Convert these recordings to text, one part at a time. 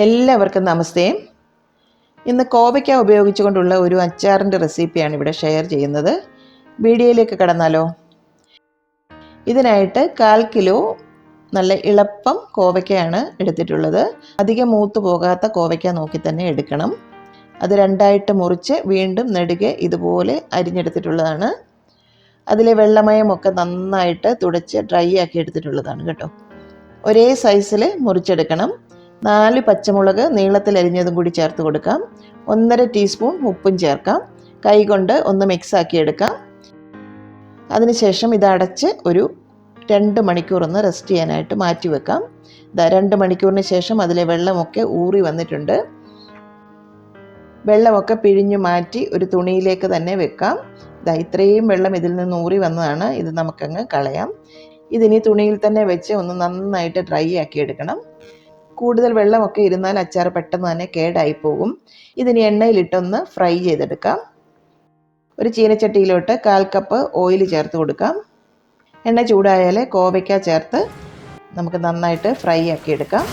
എല്ലാവർക്കും നമസ്തേ. ഇന്ന് കോവയ്ക്ക ഉപയോഗിച്ചുകൊണ്ടുള്ള ഒരു അച്ചാറിൻ്റെ റെസിപ്പിയാണ് ഇവിടെ ഷെയർ ചെയ്യുന്നത്. വീഡിയോയിലേക്ക് കടന്നാലോ? ഇതിനായിട്ട് 1/4 കിലോ നല്ല ഇളപ്പം കോവയ്ക്കയാണ് എടുത്തിട്ടുള്ളത്. അധികം മൂത്ത് പോകാത്ത കോവയ്ക്ക നോക്കി തന്നെ എടുക്കണം. അത് രണ്ടായിട്ട് മുറിച്ച് വീണ്ടും നെടുകെ ഇതുപോലെ അരിഞ്ഞെടുത്തിട്ടുള്ളതാണ്. അതിലെ വെള്ളമയമൊക്കെ നന്നായിട്ട് തുടച്ച് ഡ്രൈ ആക്കി എടുത്തിട്ടുള്ളതാണ് കേട്ടോ. ഒരേ സൈസിൽ മുറിച്ചെടുക്കണം. 4 പച്ചമുളക് നീളത്തിൽ അരിഞ്ഞതും കൂടി ചേർത്ത് കൊടുക്കാം. 1.5 ടീസ്പൂൺ ഉപ്പും ചേർക്കാം. കൈകൊണ്ട് ഒന്ന് മിക്സ് ആക്കി എടുക്കാം. അതിനുശേഷം ഇത് അടച്ച് ഒരു 2 മണിക്കൂർ ഒന്ന് റെസ്റ്റ് ചെയ്യാനായിട്ട് മാറ്റി വെക്കാം. 2 മണിക്കൂറിന് ശേഷം അതിലെ വെള്ളമൊക്കെ ഊറി വന്നിട്ടുണ്ട്. വെള്ളമൊക്കെ പിഴിഞ്ഞു മാറ്റി ഒരു തുണിയിലേക്ക് തന്നെ വെക്കാം. ഇത്രയും വെള്ളം ഇതിൽ നിന്ന് ഊറി വന്നതാണ്. ഇത് നമുക്കങ്ങ് കളയാം. ഇതിനി തുണിയിൽ തന്നെ വെച്ച് ഒന്ന് നന്നായിട്ട് ഡ്രൈ ആക്കി എടുക്കണം. കൂടുതൽ വെള്ളമൊക്കെ ഇരുന്നാൽ അച്ചാർ പെട്ടെന്ന് തന്നെ കേടായി പോകും. ഇതിനി എണ്ണയിലിട്ടൊന്ന് ഫ്രൈ ചെയ്തെടുക്കാം. ഒരു ചീനച്ചട്ടിയിലോട്ട് 1/4 കപ്പ് ഓയിൽ ചേർത്ത് കൊടുക്കാം. എണ്ണ ചൂടായാൽ കോവയ്ക്ക ചേർത്ത് നമുക്ക് നന്നായിട്ട് ഫ്രൈ ആക്കി എടുക്കാം.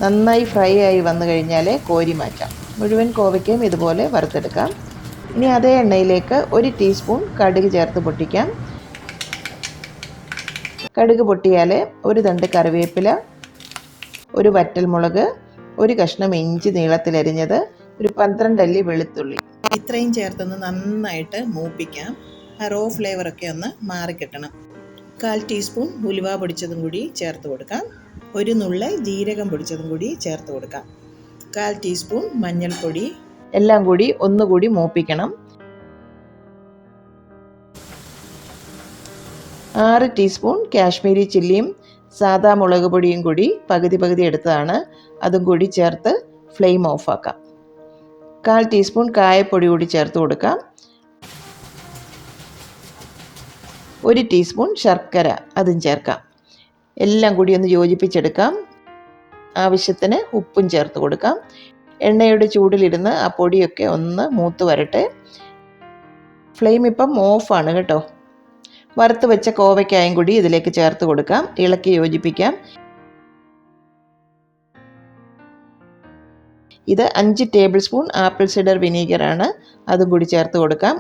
നന്നായി ഫ്രൈ ആയി വന്നു കഴിഞ്ഞാൽ കോരി മാറ്റാം. മുഴുവൻ കോവയ്ക്കയും ഇതുപോലെ വറുത്തെടുക്കാം. ഇനി അതേ എണ്ണയിലേക്ക് 1 ടീസ്പൂൺ കടുക് ചേർത്ത് പൊട്ടിക്കാം. കടുക് പൊട്ടിയാൽ ഒരു തണ്ട് കറിവേപ്പില, ഒരു വറ്റൽമുളക്, ഒരു കഷ്ണം ഇഞ്ചി നീളത്തിലരിഞ്ഞത്, ഒരു 12 അല്ലി വെളുത്തുള്ളി, ഇത്രയും ചേർത്തൊന്ന് നന്നായിട്ട് മൂപ്പിക്കാം. ആ റോ ഫ്ലേവറൊക്കെ ഒന്ന് മാറിക്കിട്ടണം. 1/4 ടീസ്പൂൺ ഉലുവ പൊടിച്ചതും കൂടി ചേർത്ത് കൊടുക്കാം. ഒരു നുള്ള് ജീരകം പൊടിച്ചതും കൂടി ചേർത്ത് കൊടുക്കാം. 1/4 ടീസ്പൂൺ മഞ്ഞൾപ്പൊടി. എല്ലാം കൂടി ഒന്നുകൂടി മൂപ്പിക്കണം. 6 ടീസ്പൂൺ കാശ്മീരി ചില്ലിയും സാദാ മുളക് പൊടിയും കൂടി പകുതി എടുത്തതാണ്. അതും കൂടി ചേർത്ത് ഫ്ലെയിം ഓഫാക്കാം. 1/4 ടീസ്പൂൺ കായപ്പൊടി കൂടി ചേർത്ത് കൊടുക്കാം. 1 ടീസ്പൂൺ ശർക്കര അതും ചേർക്കാം. എല്ലാം കൂടി ഒന്ന് യോജിപ്പിച്ചെടുക്കാം. ആവശ്യത്തിന് ഉപ്പും ചേർത്ത് കൊടുക്കാം. എണ്ണയുടെ ചൂടിലിരുന്ന് ആ പൊടിയൊക്കെ ഒന്ന് മൂത്ത് വരട്ടെ. ഫ്ലെയിം ഇപ്പം ഓഫാണ് കേട്ടോ. വറുത്ത് വെച്ച കോവയ്ക്കായും കൂടി ഇതിലേക്ക് ചേർത്ത് കൊടുക്കാം. ഇളക്കി യോജിപ്പിക്കാം. ഇത് 5 ടേബിൾ സ്പൂൺ ആപ്പിൾ സിഡർ വിനീഗറാണ്. അതും കൂടി ചേർത്ത് കൊടുക്കാം.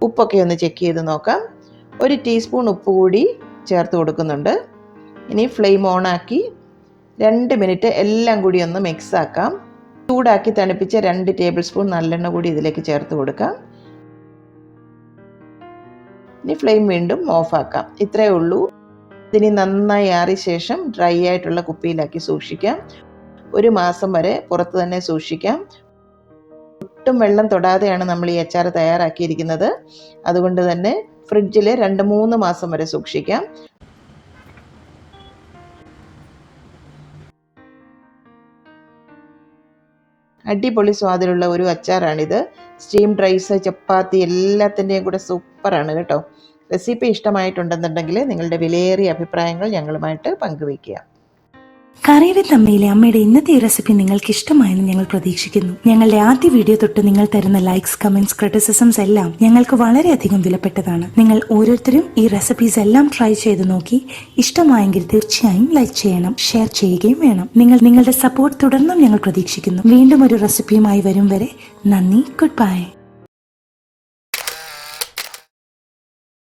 ഉപ്പൊക്കെ ഒന്ന് ചെക്ക് ചെയ്ത് നോക്കാം. 1 ടീസ്പൂൺ ഉപ്പ് കൂടി ചേർത്ത് കൊടുക്കുന്നുണ്ട്. ഇനി ഫ്ലെയിം ഓണാക്കി 2 മിനിറ്റ് എല്ലാം കൂടി ഒന്ന് മിക്സ് ആക്കാം. ചൂടാക്കി തണുപ്പിച്ച 2 ടേബിൾ സ്പൂൺ നല്ലെണ്ണ കൂടി ഇതിലേക്ക് ചേർത്ത് കൊടുക്കാം. ഇനി ഫ്ലെയിം വീണ്ടും ഓഫാക്കാം. ഇത്രയേ ഉള്ളൂ. ഇതിനി നന്നായി ആറിയ ശേഷം ഡ്രൈ ആയിട്ടുള്ള കുപ്പിയിലാക്കി സൂക്ഷിക്കാം. 1 മാസം വരെ പുറത്ത് തന്നെ സൂക്ഷിക്കാം. ഒട്ടും വെള്ളം തൊടാതെയാണ് നമ്മൾ ഈ അച്ചാർ തയ്യാറാക്കിയിരിക്കുന്നത്. അതുകൊണ്ട് തന്നെ ഫ്രിഡ്ജിൽ 2-3 മാസം വരെ സൂക്ഷിക്കാം. അടിപൊളി സ്വാദിലുള്ള ഒരു അച്ചാറാണിത്. സ്റ്റീംഡ് റൈസ്, ചപ്പാത്തി എല്ലാത്തിൻ്റെയും കൂടെ സൂപ്പറാണ് കേട്ടോ. റെസിപ്പി ഇഷ്ടമായിട്ടുണ്ടെന്നുണ്ടെങ്കിൽ നിങ്ങളുടെ വിലയേറിയ അഭിപ്രായങ്ങൾ ഞങ്ങളുമായിട്ട് പങ്കുവയ്ക്കുക. കറിയുടെ തമ്മയിലെ അമ്മയുടെ ഇന്നത്തെ ഈ റെസിപ്പി നിങ്ങൾക്ക് ഇഷ്ടമായെന്ന് ഞങ്ങൾ പ്രതീക്ഷിക്കുന്നു. ഞങ്ങളുടെ ആദ്യ വീഡിയോ തൊട്ട് നിങ്ങൾ തരുന്ന ലൈക്സ്, കമന്റ്സ്, ക്രിറ്റിസിസംസ് എല്ലാം ഞങ്ങൾക്ക് വളരെയധികം വിലപ്പെട്ടതാണ്. നിങ്ങൾ ഓരോരുത്തരും ഈ റെസിപ്പീസ് എല്ലാം ട്രൈ ചെയ്ത് നോക്കി ഇഷ്ടമായെങ്കിൽ തീർച്ചയായും ലൈക്ക് ചെയ്യണം, ഷെയർ ചെയ്യുകയും വേണം. നിങ്ങളുടെ സപ്പോർട്ട് തുടർന്നും ഞങ്ങൾ പ്രതീക്ഷിക്കുന്നു. വീണ്ടും ഒരു റെസിപ്പിയുമായി വരും വരെ നന്ദി. Good bye.